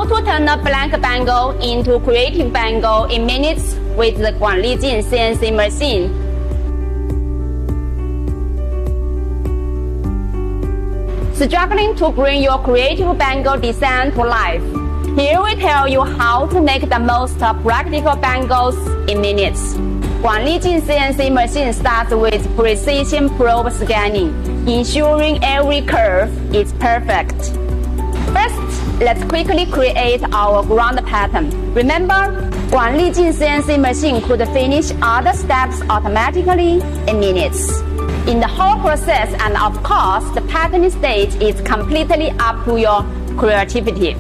How to turn a blank bangle into creative bangle in minutes with the Revolutionize CNC machine. Struggling to bring your creative bangle design to life? Here we tell you how to make the most practical bangles in minutes. Revolutionize CNC machine starts with precision probe scanning, ensuring every curve is perfect. First, let's quickly create our ground pattern. Remember, Revolutionize CNC machine could finish other steps automatically in minutes. In the whole process, and of course, the pattern stage is completely up to your creativity.